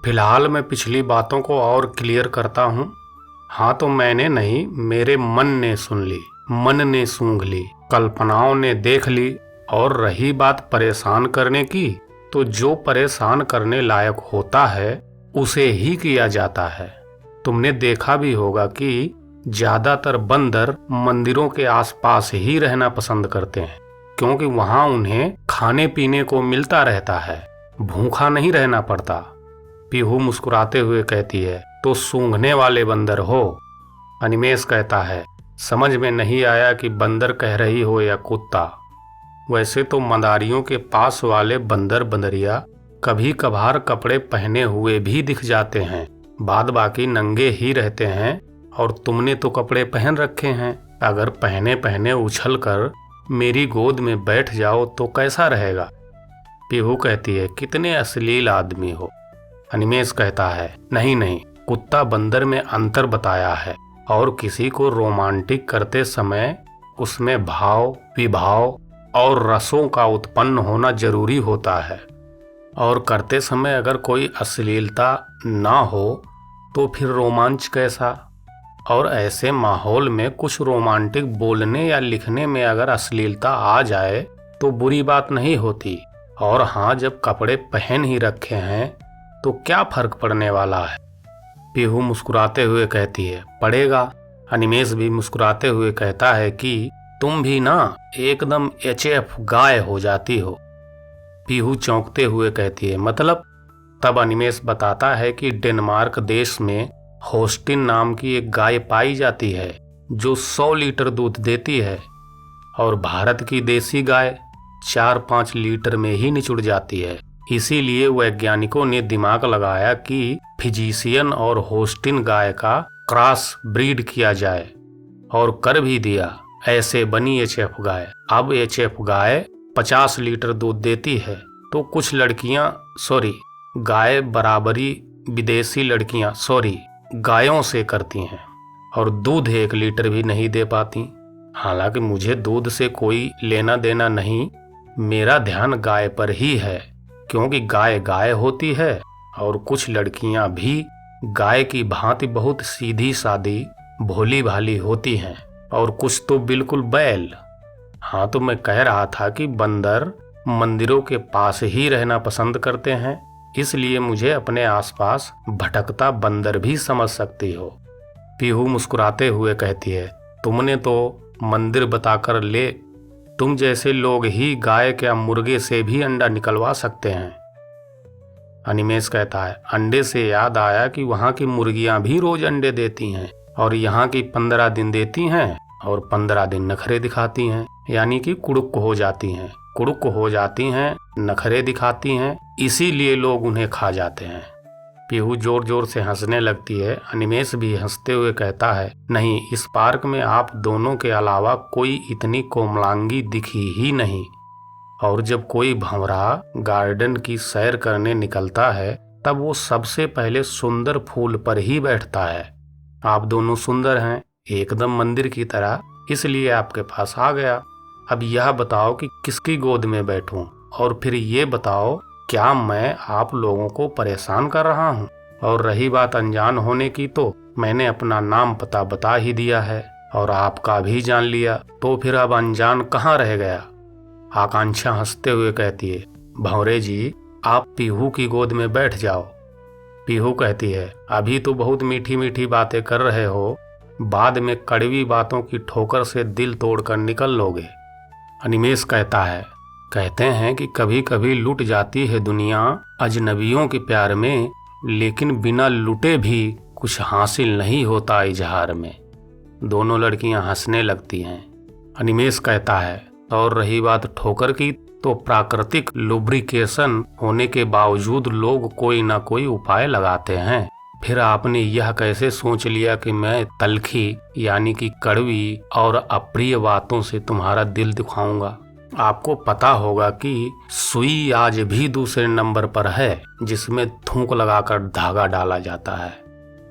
फिलहाल मैं पिछली बातों को और क्लियर करता हूँ। हाँ तो मैंने नहीं, मेरे मन ने सुन ली, मन ने सूंघ ली, कल्पनाओं ने देख ली। और रही बात परेशान करने की, तो जो परेशान करने लायक होता है उसे ही किया जाता है। तुमने देखा भी होगा कि ज्यादातर बंदर मंदिरों के आसपास ही रहना पसंद करते हैं, क्योंकि वहां उन्हें खाने पीने को मिलता रहता है, भूखा नहीं रहना पड़ता। पीहू मुस्कुराते हुए कहती है, तो सूंघने वाले बंदर हो। अनिमेष कहता है, समझ में नहीं आया कि बंदर कह रही हो या कुत्ता। वैसे तो मदारियों के पास वाले बंदर बंदरिया कभी कभार कपड़े पहने हुए भी दिख जाते हैं, बाद बाकी नंगे ही रहते हैं। और तुमने तो कपड़े पहन रखे हैं, अगर पहने पहने उछल कर मेरी गोद में बैठ जाओ तो कैसा रहेगा। पीहू कहती है, कितने अश्लील आदमी हो। अनिमेष कहता है, नहीं नहीं, कुत्ता बंदर में अंतर बताया है, और किसी को रोमांटिक करते समय उसमें भाव विभाव और रसों का उत्पन्न होना जरूरी होता है। और करते समय अगर कोई अश्लीलता ना हो तो फिर रोमांच कैसा। और ऐसे माहौल में कुछ रोमांटिक बोलने या लिखने में अगर अश्लीलता आ जाए तो बुरी बात नहीं होती। और हाँ, जब कपड़े पहन ही रखे हैं तो क्या फर्क पड़ने वाला है। पीहू मुस्कुराते हुए कहती है, पड़ेगा। अनिमेष भी मुस्कुराते हुए कहता है कि तुम भी ना एकदम एचएफ गाय हो जाती हो। पीहू चौंकते हुए कहती है, मतलब। तब अनिमेष बताता है कि डेनमार्क देश में होस्टिन नाम की एक गाय पाई जाती है जो 100 लीटर दूध देती है, और भारत की देसी गाय 4-5 लीटर में ही निचुड़ जाती है। इसीलिए वैज्ञानिकों ने दिमाग लगाया कि फिजीशियन और होस्टिन गाय का क्रॉस ब्रीड किया जाए, और कर भी दिया। ऐसे बनी एचएफ गाय। अब एचएफ गाय 50 लीटर दूध देती है, तो कुछ लड़कियां गाय बराबरी विदेशी लड़कियां गायों से करती हैं, और दूध 1 लीटर भी नहीं दे पाती। हालांकि मुझे दूध से कोई लेना देना नहीं, मेरा ध्यान गाय पर ही है, क्योंकि गाय गाय होती है, और कुछ लड़कियां भी गाय की भांति बहुत सीधी सादी भोली भाली होती हैं, और कुछ तो बिल्कुल बैल। हाँ तो मैं कह रहा था कि बंदर मंदिरों के पास ही रहना पसंद करते हैं, इसलिए मुझे अपने आसपास भटकता बंदर भी समझ सकती हो। पीहू मुस्कुराते हुए कहती है, तुमने तो मंदिर बताकर ले, तुम जैसे लोग ही गाय या मुर्गे से भी अंडा निकलवा सकते हैं। अनिमेष कहता है, अंडे से याद आया कि वहाँ की मुर्गियां भी रोज अंडे देती हैं, और यहाँ की 15 दिन देती हैं और 15 दिन नखरे दिखाती हैं, यानी कि कुड़ुक हो जाती हैं। कुड़ुक हो जाती हैं, नखरे दिखाती हैं, इसीलिए लोग उन्हें खा जाते हैं। पीहू जोर जोर से हंसने लगती है। अनिमेष भी हंसते हुए कहता है, नहीं, इस पार्क में आप दोनों के अलावा कोई इतनी कोमलांगी दिखी ही नहीं। और जब कोई भंवरा गार्डन की सैर करने निकलता है तब वो सबसे पहले सुंदर फूल पर ही बैठता है। आप दोनों सुंदर हैं, एकदम मंदिर की तरह, इसलिए आपके पास आ गया। अब यह बताओ कि किसकी गोद में बैठूं, और फिर ये बताओ क्या मैं आप लोगों को परेशान कर रहा हूँ। और रही बात अनजान होने की, तो मैंने अपना नाम पता बता ही दिया है, और आपका भी जान लिया, तो फिर अब अनजान कहाँ रह गया। आकांक्षा हंसते हुए कहती है, भंवरे जी, आप पीहू की गोद में बैठ जाओ। पीहू कहती है, अभी तो बहुत मीठी मीठी बातें कर रहे हो, बाद में कड़वी बातों की ठोकर से दिल तोड़कर निकल लोगे। अनिमेष कहता है, कहते हैं कि कभी कभी लुट जाती है दुनिया अजनबियों के प्यार में, लेकिन बिना लुटे भी कुछ हासिल नहीं होता इजहार में। दोनों लड़कियां हंसने लगती हैं। अनिमेष कहता है, और रही बात ठोकर की, तो प्राकृतिक लुब्रिकेशन होने के बावजूद लोग कोई ना कोई उपाय लगाते हैं। फिर आपने यह कैसे सोच लिया कि मैं तलखी यानी कि कड़वी और अप्रिय बातों से तुम्हारा दिल दुखाऊंगा। आपको पता होगा कि सुई आज भी दूसरे नंबर पर है जिसमें थूक लगाकर धागा डाला जाता है।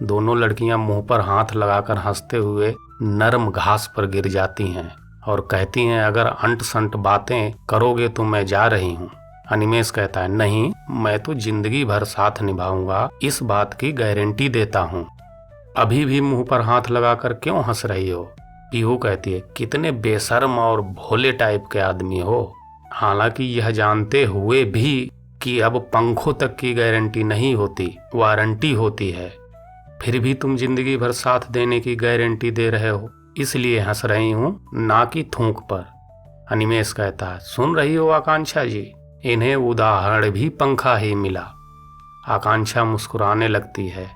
दोनों लड़कियां मुंह पर हाथ लगाकर हंसते हुए नरम घास पर गिर जाती हैं और कहती हैं, अगर अंट संट बातें करोगे तो मैं जा रही हूँ। अनिमेष कहता है, नहीं, मैं तो जिंदगी भर साथ निभाऊंगा, इस बात की गारंटी देता हूँ। अभी भी मुंह पर हाथ लगाकर क्यों हंस रही हो? पीहू कहती है, कितने बेशर्म और भोले टाइप के आदमी हो। हालांकि यह जानते हुए भी कि अब पंखों तक की गारंटी नहीं होती, वारंटी होती है, फिर भी तुम जिंदगी भर साथ देने की गारंटी दे रहे हो, इसलिए हंस रही हूँ, ना कि थूक पर। अनिमेष कहता है, सुन रही हो आकांक्षा जी, इन्हें उदाहरण भी पंखा ही मिला। आकांक्षा मुस्कुराने लगती है।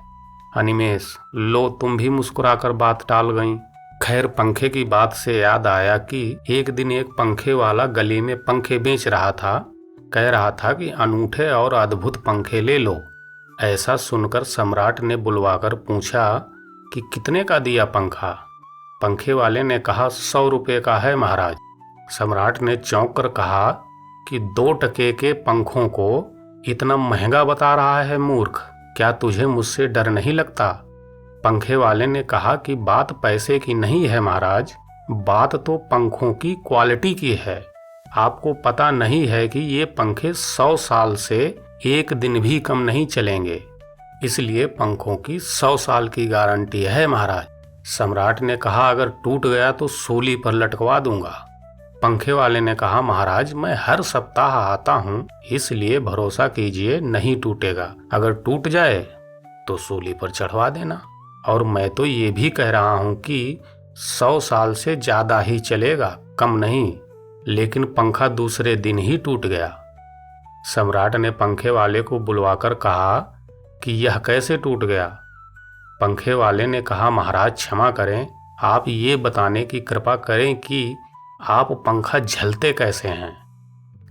अनिमेष, लो तुम भी मुस्कुराकर बात टाल गई। खैर, पंखे की बात से याद आया कि एक दिन एक पंखे वाला गली में पंखे बेच रहा था। कह रहा था कि अनूठे और अद्भुत पंखे ले लो। ऐसा सुनकर सम्राट ने बुलवाकर पूछा कि कितने का दिया पंखा? पंखे वाले ने कहा, 100 रुपये का है महाराज। सम्राट ने चौंक कर कहा कि 2 टके के पंखों को इतना महंगा बता रहा है मूर्ख, क्या तुझे मुझसे डर नहीं लगता? पंखे वाले ने कहा कि बात पैसे की नहीं है महाराज, बात तो पंखों की क्वालिटी की है। आपको पता नहीं है कि ये पंखे 100 साल से एक दिन भी कम नहीं चलेंगे, इसलिए पंखों की 100 साल की गारंटी है महाराज। सम्राट ने कहा, अगर टूट गया तो सूली पर लटकवा दूंगा। पंखे वाले ने कहा, महाराज मैं हर सप्ताह आता हूँ, इसलिए भरोसा कीजिए नहीं टूटेगा। अगर टूट जाए तो सूली पर चढ़वा देना। और मैं तो ये भी कह रहा हूँ कि 100 साल से ज्यादा ही चलेगा, कम नहीं। लेकिन पंखा दूसरे दिन ही टूट गया। सम्राट ने पंखे वाले को बुलवाकर कहा कि यह कैसे टूट गया? पंखे वाले ने कहा, महाराज क्षमा करें, आप ये बताने की कृपा करें कि आप पंखा झलते कैसे हैं?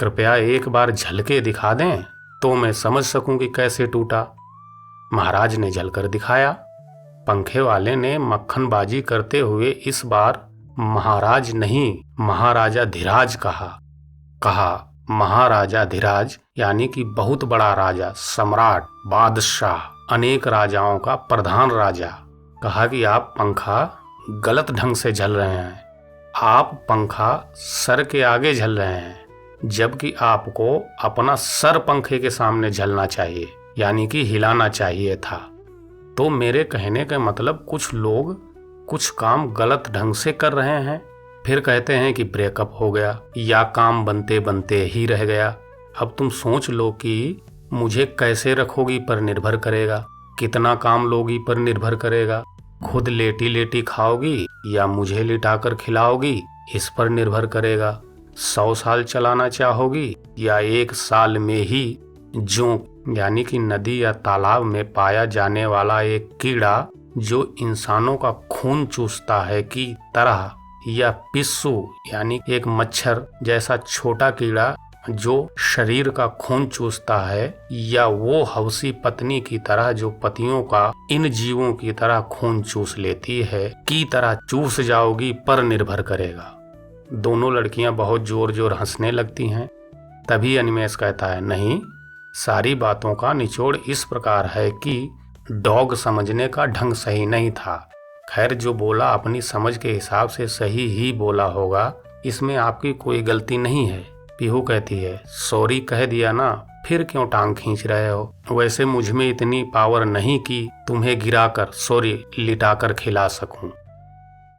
कृपया एक बार झलके दिखा दें तो मैं समझ सकूं कि कैसे टूटा। महाराज ने झलकर दिखाया। पंखे वाले ने मक्खनबाजी करते हुए इस बार महाराज नहीं, महाराजा धीराज कहा महाराजा धीराज यानी कि बहुत बड़ा राजा, सम्राट, बादशाह, अनेक राजाओं का प्रधान राजा। कहा कि आप पंखा गलत ढंग से झल रहे हैं, आप पंखा सर के आगे झल रहे हैं, जबकि आपको अपना सर पंखे के सामने झलना चाहिए, यानी कि हिलाना चाहिए था। तो मेरे कहने का मतलब कुछ लोग कुछ काम गलत ढंग से कर रहे हैं, फिर कहते हैं कि ब्रेकअप हो गया या काम बनते बनते ही रह गया। अब तुम सोच लो कि मुझे कैसे रखोगी पर निर्भर करेगा, कितना काम लोगी पर निर्भर करेगा, खुद लेटी लेटी खाओगी या मुझे लिटाकर खिलाओगी इस पर निर्भर करेगा, 100 साल चलाना चाहोगी या 1 साल में ही जोंक यानी कि नदी या तालाब में पाया जाने वाला एक कीड़ा जो इंसानों का खून चूसता है की तरह, या पिस्सू यानी एक मच्छर जैसा छोटा कीड़ा जो शरीर का खून चूसता है, या वो हवसी पत्नी की तरह जो पतियों का इन जीवों की तरह खून चूस लेती है की तरह चूस जाओगी पर निर्भर करेगा। दोनों लड़कियां बहुत जोर जोर हंसने लगती हैं। तभी अनिमेष कहता है, नहीं, सारी बातों का निचोड़ इस प्रकार है कि डॉग समझने का ढंग सही नहीं था। खैर, जो बोला अपनी समझ के हिसाब से सही ही बोला होगा, इसमें आपकी कोई गलती नहीं है। पीहू कहती है, सॉरी कह दिया ना, फिर क्यों टांग खींच रहे हो? वैसे मुझ में इतनी पावर नहीं कि तुम्हें गिराकर सॉरी लिटाकर खिला सकूं।